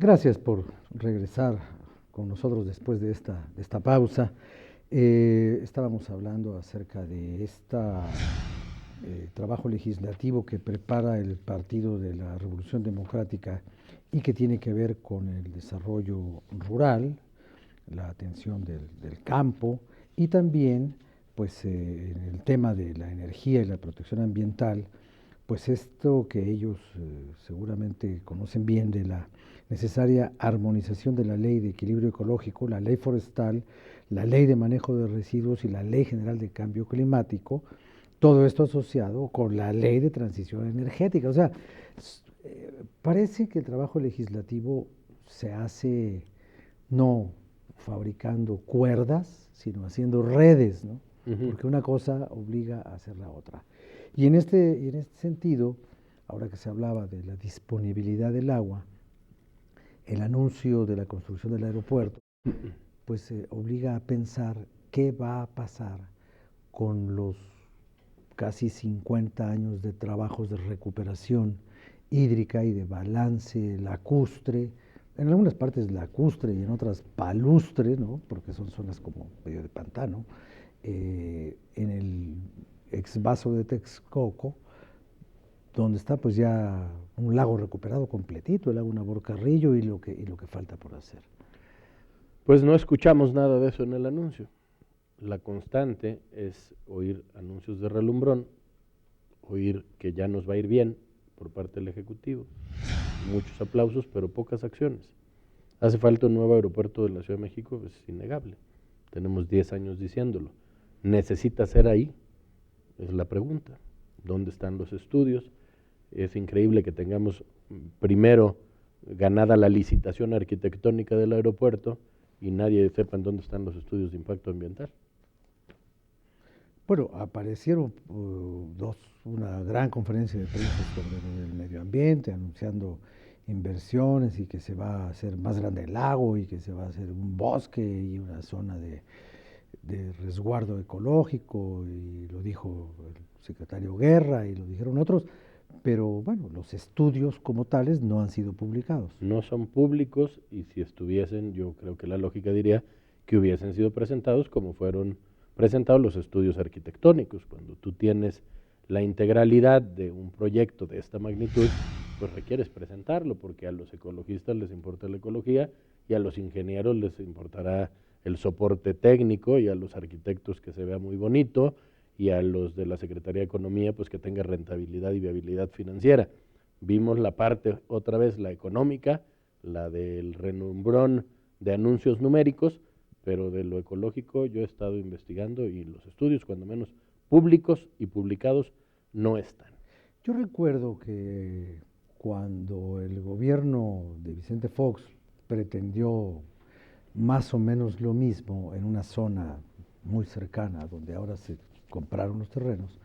Gracias por regresar con nosotros después de esta pausa. Estábamos hablando acerca de este trabajo legislativo que prepara el Partido de la Revolución Democrática y que tiene que ver con el desarrollo rural, la atención del campo y también pues, en el tema de la energía y la protección ambiental, pues esto que ellos seguramente conocen bien de la necesaria armonización de la ley de equilibrio ecológico, la ley forestal, la ley de manejo de residuos y la ley general de cambio climático, todo esto asociado con la ley de transición energética. O sea, parece que el trabajo legislativo se hace no fabricando cuerdas, sino haciendo redes, ¿no? Porque una cosa obliga a hacer la otra. Y en este sentido, ahora que se hablaba de la disponibilidad del agua, el anuncio de la construcción del aeropuerto, pues obliga a pensar qué va a pasar con los casi 50 años de trabajos de recuperación hídrica y de balance lacustre, en algunas partes lacustre y en otras palustre, ¿no? Porque son zonas como medio de pantano, en el ex vaso de Texcoco, donde está pues ya un lago recuperado completito, el lago Navorcarrillo y lo que falta por hacer. Pues no escuchamos nada de eso en el anuncio. La constante es oír anuncios de relumbrón, oír que ya nos va a ir bien por parte del Ejecutivo, muchos aplausos, pero pocas acciones. Hace falta un nuevo aeropuerto de la Ciudad de México, es innegable. Tenemos 10 años diciéndolo. ¿Necesita ser ahí? Es la pregunta. ¿Dónde están los estudios? Es increíble que tengamos primero ganada la licitación arquitectónica del aeropuerto y nadie sepa en dónde están los estudios de impacto ambiental. Bueno, aparecieron una gran conferencia de prensa sobre el medio ambiente, anunciando inversiones y que se va a hacer más grande el lago y que se va a hacer un bosque y una zona de resguardo ecológico, y lo dijo el secretario Guerra y lo dijeron otros, pero bueno, los estudios como tales no han sido publicados. No son públicos y si estuviesen, yo creo que la lógica diría que hubiesen sido presentados como fueron presentados los estudios arquitectónicos. Cuando tú tienes la integralidad de un proyecto de esta magnitud, pues requieres presentarlo, porque a los ecologistas les importa la ecología y a los ingenieros les importará el soporte técnico y a los arquitectos que se vea muy bonito y a los de la Secretaría de Economía pues que tenga rentabilidad y viabilidad financiera. Vimos la parte, otra vez, la económica, la del renumbrón de anuncios numéricos, pero de lo ecológico yo he estado investigando y los estudios, cuando menos públicos y publicados, no están. Yo recuerdo que cuando el gobierno de Vicente Fox pretendió más o menos lo mismo en una zona muy cercana, donde ahora se compraron los terrenos,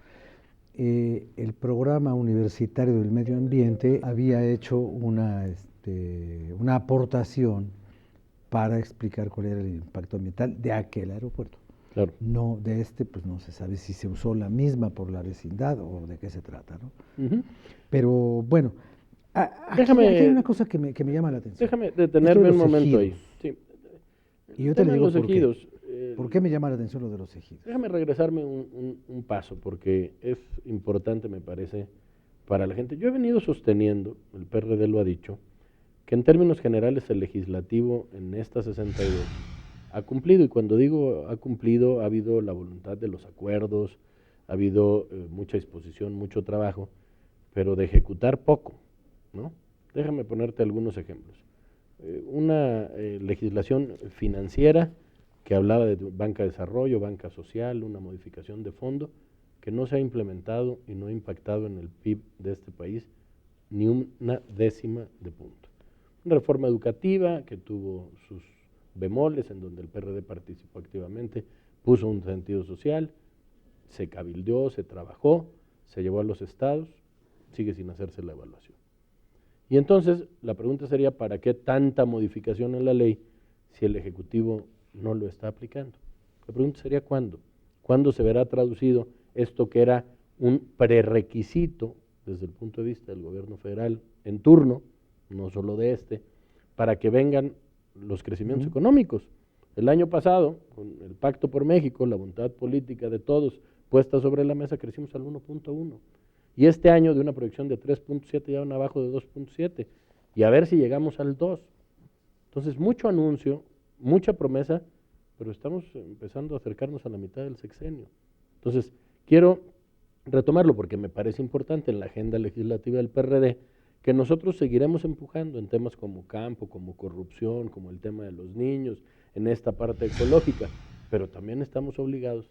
el programa universitario del medio ambiente había hecho una aportación para explicar cuál era el impacto ambiental de aquel aeropuerto. Claro. No, de pues no se sabe si se usó la misma por la vecindad o de qué se trata, ¿no? Pero bueno, aquí hay una cosa que me llama la atención. Déjame detenerme un momento ahí. Sí. Y yo te digo los ejidos. ¿Por qué me llama la atención lo de los ejidos? Déjame regresarme un paso, porque es importante, me parece, para la gente. Yo he venido sosteniendo, el PRD lo ha dicho, que en términos generales el legislativo en esta 62 ha cumplido, y cuando digo ha cumplido, ha habido la voluntad de los acuerdos, ha habido mucha disposición, mucho trabajo, pero de ejecutar poco, ¿no? Déjame ponerte algunos ejemplos. Una legislación financiera que hablaba de banca de desarrollo, banca social, una modificación de fondo, que no se ha implementado y no ha impactado en el PIB de este país ni una décima de punto. Una reforma educativa que tuvo sus bemoles, en donde el PRD participó activamente, puso un sentido social, se cabildeó, se trabajó, se llevó a los estados, sigue sin hacerse la evaluación. Y entonces la pregunta sería, ¿para qué tanta modificación en la ley si el Ejecutivo no lo está aplicando? La pregunta sería, ¿cuándo? ¿Cuándo se verá traducido esto que era un prerequisito desde el punto de vista del gobierno federal en turno, no solo de para que vengan los crecimientos económicos. El año pasado, con el Pacto por México, la voluntad política de todos puesta sobre la mesa, crecimos al 1.1. Y este año de una proyección de 3.7 ya van abajo de 2.7. Y a ver si llegamos al 2. Entonces, mucho anuncio, mucha promesa, pero estamos empezando a acercarnos a la mitad del sexenio. Entonces, quiero retomarlo porque me parece importante en la agenda legislativa del PRD que nosotros seguiremos empujando en temas como campo, como corrupción, como el tema de los niños, en esta parte ecológica, pero también estamos obligados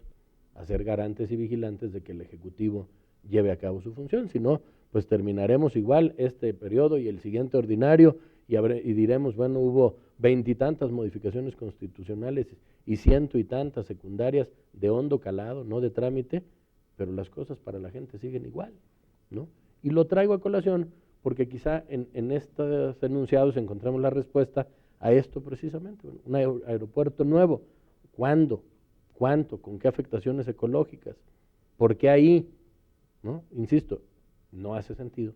a ser garantes y vigilantes de que el Ejecutivo lleve a cabo su función, si no, pues terminaremos igual este periodo y el siguiente ordinario y diremos, bueno, hubo 20 y tantas modificaciones constitucionales y 100 y tantas secundarias de hondo calado, no de trámite, pero las cosas para la gente siguen igual, ¿no? Y lo traigo a colación porque quizá en estos enunciados encontramos la respuesta a esto precisamente, un aeropuerto nuevo, ¿cuándo? ¿Cuánto? ¿Con qué afectaciones ecológicas? ¿Por qué ahí? ¿No? Insisto, no hace sentido.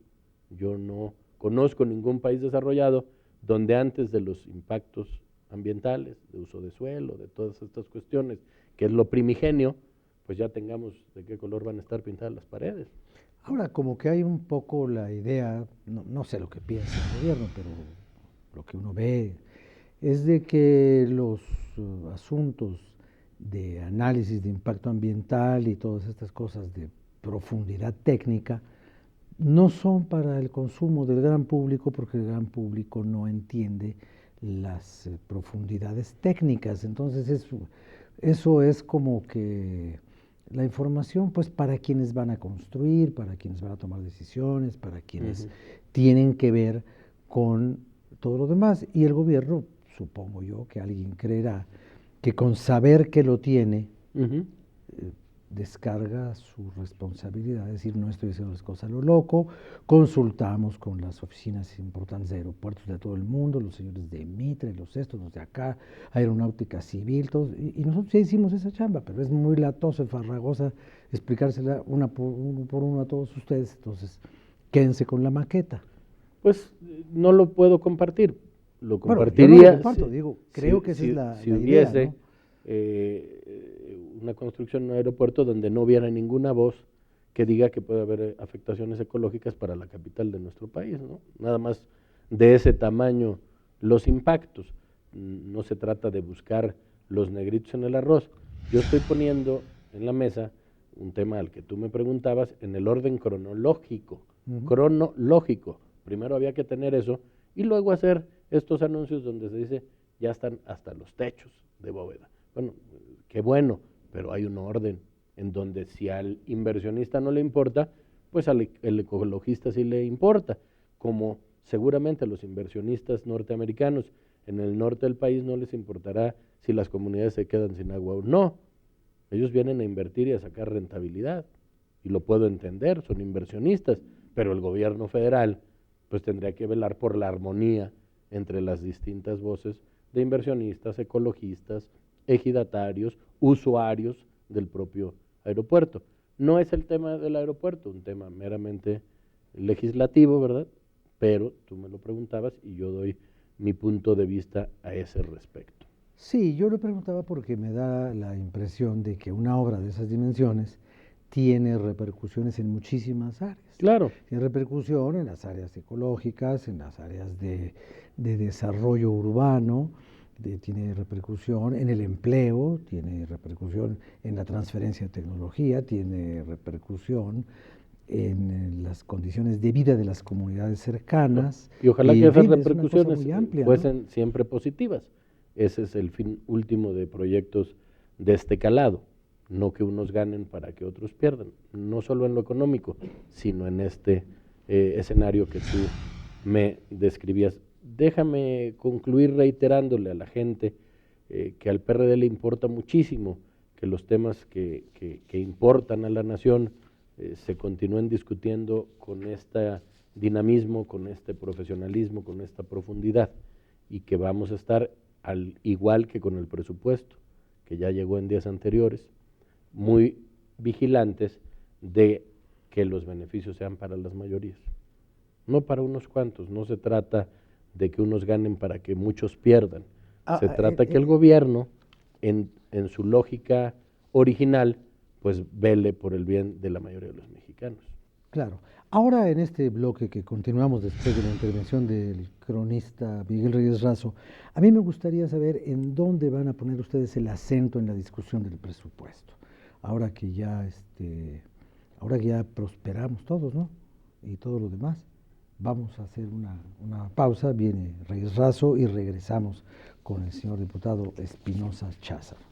Yo no conozco ningún país desarrollado donde antes de los impactos ambientales, de uso de suelo, de todas estas cuestiones, que es lo primigenio, pues ya tengamos de qué color van a estar pintadas las paredes. Ahora, como que hay un poco la idea, no sé lo que piensa el gobierno, pero lo que uno ve es de que los asuntos de análisis de impacto ambiental y todas estas cosas de profundidad técnica no son para el consumo del gran público porque el gran público no entiende las profundidades técnicas. Entonces eso es como que la información pues para quienes van a construir, para quienes van a tomar decisiones, para quienes tienen que ver con todo lo demás. Y el gobierno, supongo yo, que alguien creerá que con saber que lo tiene, descarga su responsabilidad, es decir, no estoy haciendo las cosas a lo loco, consultamos con las oficinas importantes de aeropuertos de todo el mundo, los señores de Mitre, los de acá, Aeronáutica Civil, todos, y nosotros ya hicimos esa chamba, pero es muy latosa y farragosa explicársela uno por uno a todos ustedes, entonces quédense con la maqueta. Pues no lo puedo compartir, lo compartiría. Bueno, yo no lo comparto, digo, creo que esa es la hubiese, idea, ¿no? Una construcción en un aeropuerto donde no hubiera ninguna voz que diga que puede haber afectaciones ecológicas para la capital de nuestro país, ¿no? Nada más de ese tamaño los impactos. No se trata de buscar los negritos en el arroz. Yo estoy poniendo en la mesa un tema al que tú me preguntabas en el orden cronológico. Cronológico. Primero había que tener eso y luego hacer estos anuncios donde se dice ya están hasta los techos de bóveda. Bueno, qué bueno, pero hay un orden en donde si al inversionista no le importa, pues al ecologista sí le importa, como seguramente a los inversionistas norteamericanos en el norte del país no les importará si las comunidades se quedan sin agua o no. Ellos vienen a invertir y a sacar rentabilidad, y lo puedo entender, son inversionistas, pero el gobierno federal pues tendría que velar por la armonía entre las distintas voces de inversionistas, ecologistas, ejidatarios, usuarios del propio aeropuerto. No es el tema del aeropuerto, un tema meramente legislativo, ¿verdad? Pero tú me lo preguntabas y yo doy mi punto de vista a ese respecto. Sí, yo lo preguntaba porque me da la impresión de que una obra de esas dimensiones tiene repercusiones en muchísimas áreas. Claro. Tiene repercusión en las áreas ecológicas, en las áreas de desarrollo urbano, tiene repercusión en el empleo, tiene repercusión en la transferencia de tecnología, tiene repercusión en las condiciones de vida de las comunidades cercanas. Y ojalá que esas es repercusiones muy amplia, fuesen ¿no? siempre positivas. Ese es el fin último de proyectos de este calado, no que unos ganen para que otros pierdan, no solo en lo económico, sino en este escenario que tú me describías. Déjame concluir reiterándole a la gente que al PRD le importa muchísimo que los temas que importan a la nación se continúen discutiendo con este dinamismo, con este profesionalismo, con esta profundidad, y que vamos a estar al igual que con el presupuesto, que ya llegó en días anteriores, muy vigilantes de que los beneficios sean para las mayorías, no para unos cuantos. No se trata de que unos ganen para que muchos pierdan. Ah, Se trata que el gobierno, en su lógica original, pues vele por el bien de la mayoría de los mexicanos. claro. Ahora en este bloque que continuamos después de la intervención del cronista Miguel Reyes Razo, a mí me gustaría saber en dónde van a poner ustedes el acento en la discusión del presupuesto. Ahora que ya, ahora que ya prosperamos todos, ¿no? Y todo lo demás. Vamos a hacer una pausa, viene Reyes Razo y regresamos con el señor diputado Espinosa Cházaro.